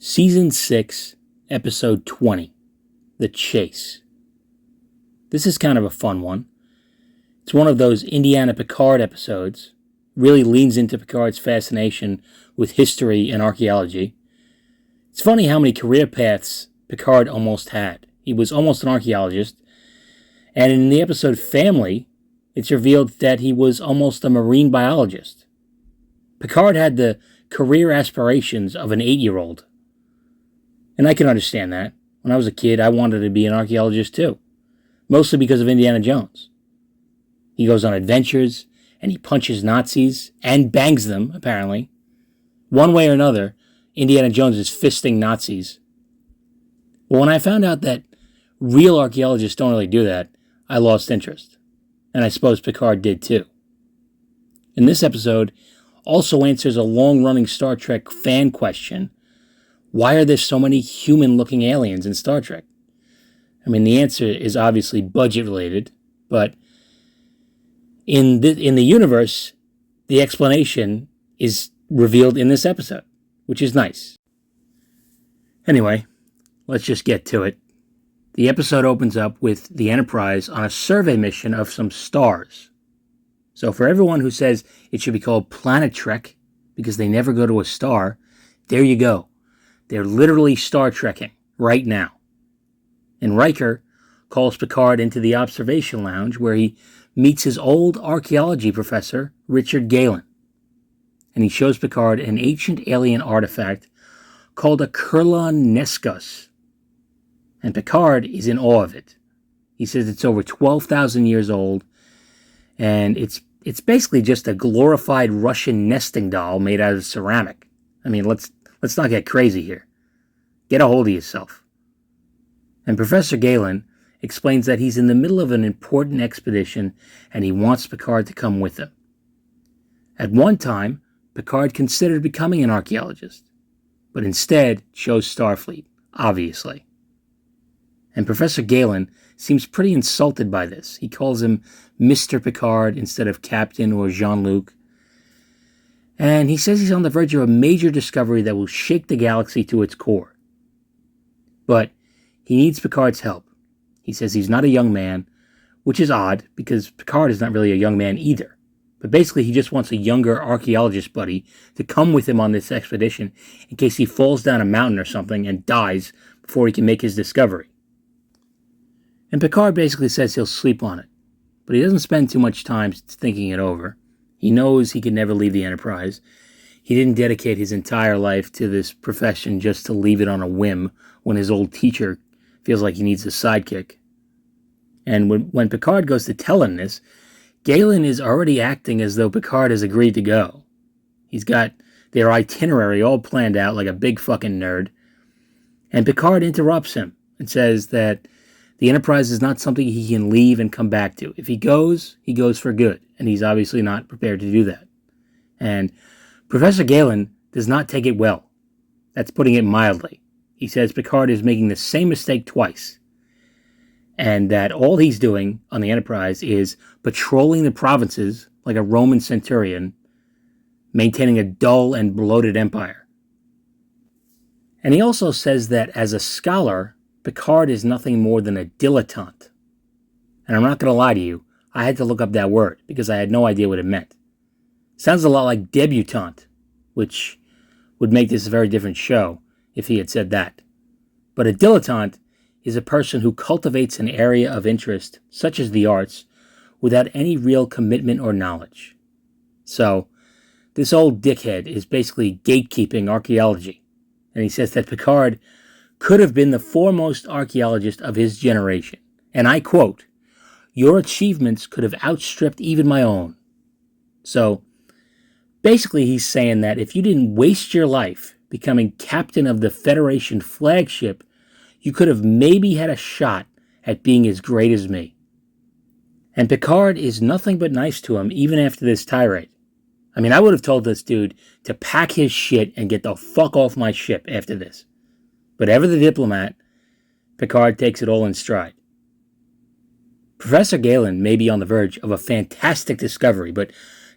Season 6, Episode 20, The Chase. This is kind of a fun one. It's one of those Indiana Picard episodes. Really leans into Picard's fascination with history and archaeology. It's funny how many career paths Picard almost had. He was almost an archaeologist, and in the episode Family, it's revealed that he was almost a marine biologist. Picard had the career aspirations of an 8-year-old. And I can understand that. When I was a kid, I wanted to be an archaeologist too. Mostly because of Indiana Jones. He goes on adventures, and he punches Nazis, and bangs them, apparently. One way or another, Indiana Jones is fisting Nazis. Well, when I found out that real archaeologists don't really do that, I lost interest. And I suppose Picard did too. And this episode also answers a long-running Star Trek fan question. Why are there so many human-looking aliens in Star Trek? I mean, the answer is obviously budget-related, but in the universe, the explanation is revealed in this episode, which is nice. Anyway, let's just get to it. The episode opens up with the Enterprise on a survey mission of some stars. So for everyone who says it should be called Planet Trek because they never go to a star, there you go. They're literally Star Trekking right now. And Riker calls Picard into the observation lounge where he meets his old archaeology professor, Richard Galen. And he shows Picard an ancient alien artifact called a Kurlan Neskus. And Picard is in awe of it. He says it's over 12,000 years old, and it's basically just a glorified Russian nesting doll made out of ceramic. I mean, let's not get crazy here. Get a hold of yourself. And Professor Galen explains that he's in the middle of an important expedition and he wants Picard to come with him. At one time, Picard considered becoming an archaeologist, but instead chose Starfleet, obviously. And Professor Galen seems pretty insulted by this. He calls him Mr. Picard instead of Captain or Jean-Luc. And he says he's on the verge of a major discovery that will shake the galaxy to its core. But he needs Picard's help. He says he's not a young man, which is odd because Picard is not really a young man either. But basically he just wants a younger archaeologist buddy to come with him on this expedition in case he falls down a mountain or something and dies before he can make his discovery. And Picard basically says he'll sleep on it. But he doesn't spend too much time thinking it over. He knows he can never leave the Enterprise. He didn't dedicate his entire life to this profession just to leave it on a whim when his old teacher feels like he needs a sidekick. And when Picard goes to tell him this, Galen is already acting as though Picard has agreed to go. He's got their itinerary all planned out like a big fucking nerd. And Picard interrupts him and says that the Enterprise is not something he can leave and come back to. If he goes for good. And he's obviously not prepared to do that. And Professor Galen does not take it well. That's putting it mildly. He says Picard is making the same mistake twice. And that all he's doing on the Enterprise is patrolling the provinces like a Roman centurion, maintaining a dull and bloated empire. And he also says that as a scholar, Picard is nothing more than a dilettante. And I'm not going to lie to you, I had to look up that word because I had no idea what it meant. Sounds a lot like debutante, which would make this a very different show if he had said that. But a dilettante is a person who cultivates an area of interest, such as the arts, without any real commitment or knowledge. So, this old dickhead is basically gatekeeping archaeology. And he says that Picard could have been the foremost archaeologist of his generation. And I quote, "Your achievements could have outstripped even my own." So, basically he's saying that if you didn't waste your life becoming captain of the Federation flagship, you could have maybe had a shot at being as great as me. And Picard is nothing but nice to him even after this tirade. I mean, I would have told this dude to pack his shit and get the fuck off my ship after this. But ever the diplomat, Picard takes it all in stride. Professor Galen may be on the verge of a fantastic discovery, but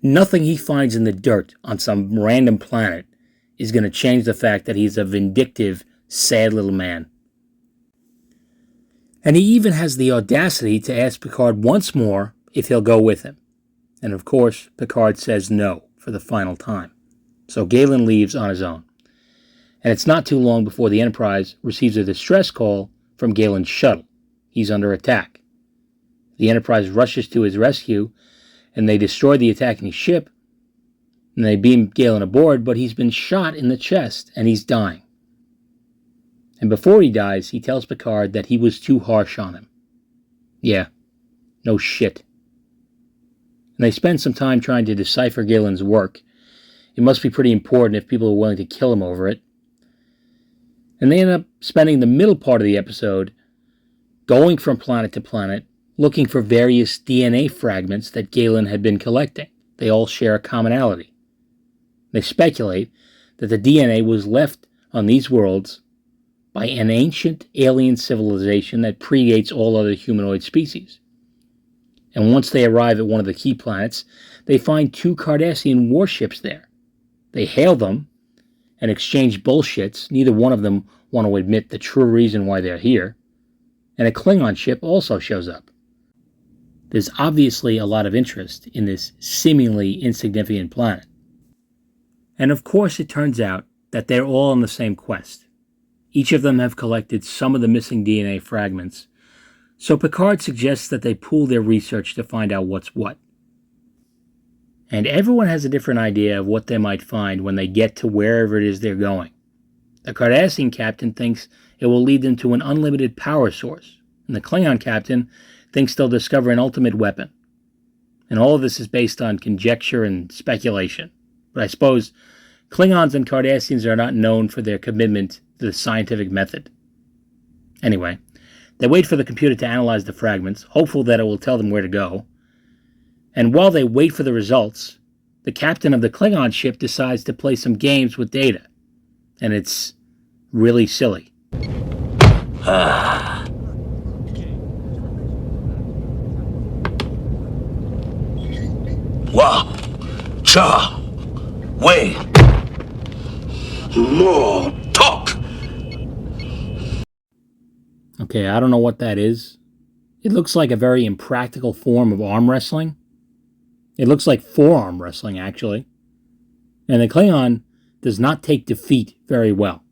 nothing he finds in the dirt on some random planet is going to change the fact that he's a vindictive, sad little man. And he even has the audacity to ask Picard once more if he'll go with him. And of course, Picard says no for the final time. So Galen leaves on his own. And it's not too long before the Enterprise receives a distress call from Galen's shuttle. He's under attack. The Enterprise rushes to his rescue, and they destroy the attacking ship, and they beam Galen aboard, but he's been shot in the chest, and he's dying. And before he dies, he tells Picard that he was too harsh on him. Yeah, no shit. And they spend some time trying to decipher Galen's work. It must be pretty important if people are willing to kill him over it. And they end up spending the middle part of the episode going from planet to planet, looking for various DNA fragments that Galen had been collecting. They all share a commonality. They speculate that the DNA was left on these worlds by an ancient alien civilization that predates all other humanoid species. And once they arrive at one of the key planets, they find 2 Cardassian warships there. They hail them and exchange bullshits. Neither one of them want to admit the true reason why they're here. And a Klingon ship also shows up. There's obviously a lot of interest in this seemingly insignificant planet. And of course it turns out that they're all on the same quest. Each of them have collected some of the missing DNA fragments, so Picard suggests that they pool their research to find out what's what. And everyone has a different idea of what they might find when they get to wherever it is they're going. The Cardassian captain thinks it will lead them to an unlimited power source, and the Klingon captain thinks they'll discover an ultimate weapon. And all of this is based on conjecture and speculation. But I suppose Klingons and Cardassians are not known for their commitment to the scientific method. Anyway, they wait for the computer to analyze the fragments, hopeful that it will tell them where to go. And while they wait for the results, the captain of the Klingon ship decides to play some games with Data. And it's really silly. Wa, cha, wei, more talk. Okay, I don't know what that is. It looks like a very impractical form of arm wrestling. It looks like forearm wrestling, actually. And the Klingon does not take defeat very well.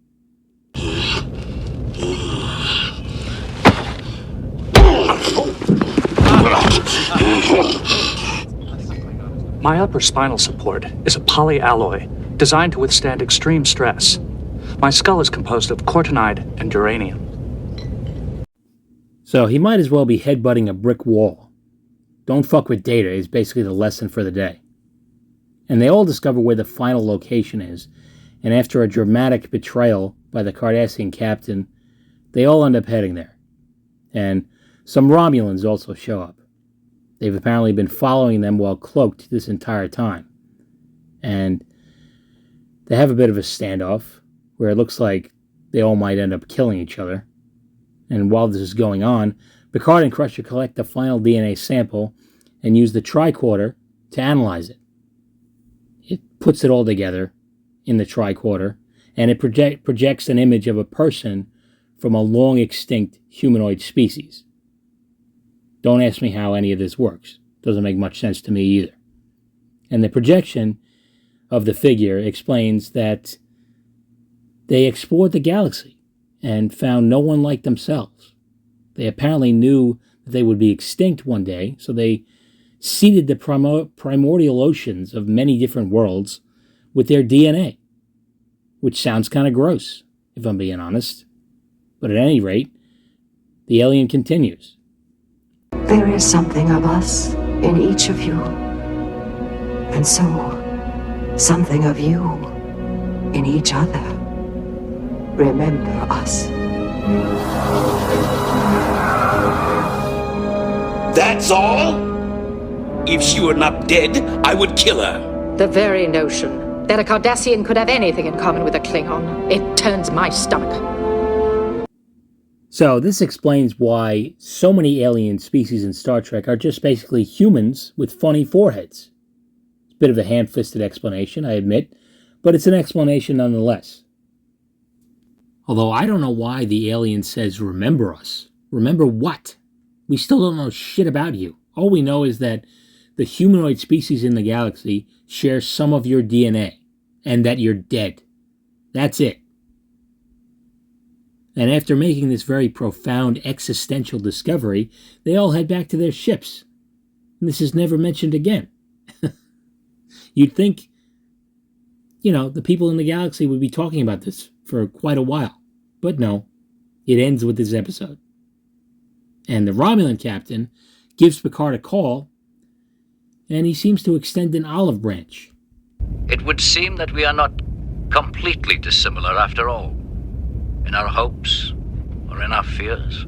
My upper spinal support is a polyalloy designed to withstand extreme stress. My skull is composed of cortinide and uranium. So he might as well be headbutting a brick wall. Don't fuck with Data is basically the lesson for the day. And they all discover where the final location is, and after a dramatic betrayal by the Cardassian captain, they all end up heading there. And some Romulans also show up. They've apparently been following them while cloaked this entire time. And they have a bit of a standoff, where it looks like they all might end up killing each other. And while this is going on, Picard and Crusher collect the final DNA sample and use the tricorder to analyze it. It puts it all together in the tricorder, and it projects an image of a person from a long-extinct humanoid species. Don't ask me how any of this works. Doesn't make much sense to me either. And the projection of the figure explains that they explored the galaxy and found no one like themselves. They apparently knew that they would be extinct one day, so they seeded the primordial oceans of many different worlds with their DNA, which sounds kind of gross, if I'm being honest. But at any rate, the alien continues. There is something of us in each of you, and so something of you in each other. Remember us. That's all? If she were not dead, I would kill her. The very notion that a Cardassian could have anything in common with a Klingon, it turns my stomach. So this explains why so many alien species in Star Trek are just basically humans with funny foreheads. It's a bit of a ham-fisted explanation, I admit, but it's an explanation nonetheless. Although I don't know why the alien says, remember us. Remember what? We still don't know shit about you. All we know is that the humanoid species in the galaxy share some of your DNA, and that you're dead. That's it. And after making this very profound existential discovery, they all head back to their ships. And this is never mentioned again. You'd think, the people in the galaxy would be talking about this for quite a while. But no, it ends with this episode. And the Romulan captain gives Picard a call, and he seems to extend an olive branch. It would seem that we are not completely dissimilar after all, in our hopes or in our fears.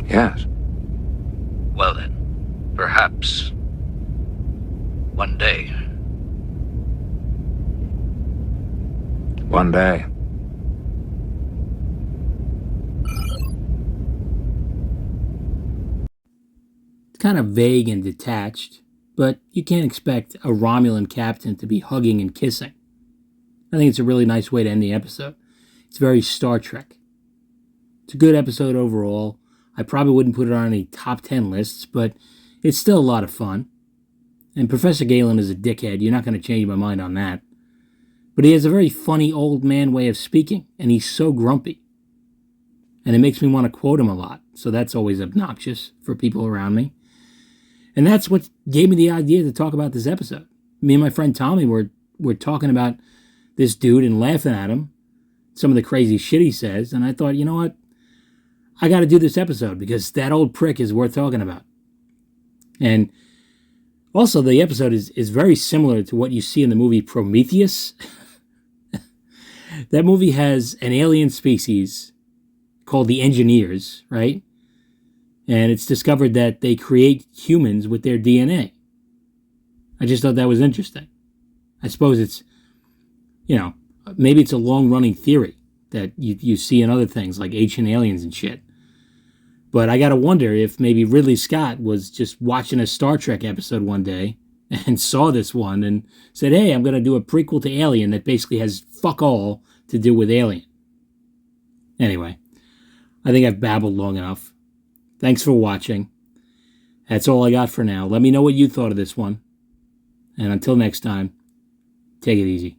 Yes. Well then, perhaps one day. One day. It's kind of vague and detached, but you can't expect a Romulan captain to be hugging and kissing. I think it's a really nice way to end the episode. It's very Star Trek. It's a good episode overall. I probably wouldn't put it on any top 10 lists, but it's still a lot of fun. And Professor Galen is a dickhead. You're not going to change my mind on that. But he has a very funny old man way of speaking, and he's so grumpy. And it makes me want to quote him a lot, so that's always obnoxious for people around me. And that's what gave me the idea to talk about this episode. Me and my friend Tommy were talking about this dude and laughing at him, some of the crazy shit he says, and I thought, you know what? I got to do this episode because that old prick is worth talking about. And also, the episode is very similar to what you see in the movie Prometheus. That movie has an alien species called the Engineers, right? And it's discovered that they create humans with their DNA. I just thought that was interesting. I suppose it's, maybe it's a long-running theory that you see in other things like Ancient Aliens and shit. But I gotta wonder if maybe Ridley Scott was just watching a Star Trek episode one day and saw this one and said, hey, I'm gonna do a prequel to Alien that basically has fuck all to do with Alien. Anyway, I think I've babbled long enough. Thanks for watching. That's all I got for now. Let me know what you thought of this one. And until next time, take it easy.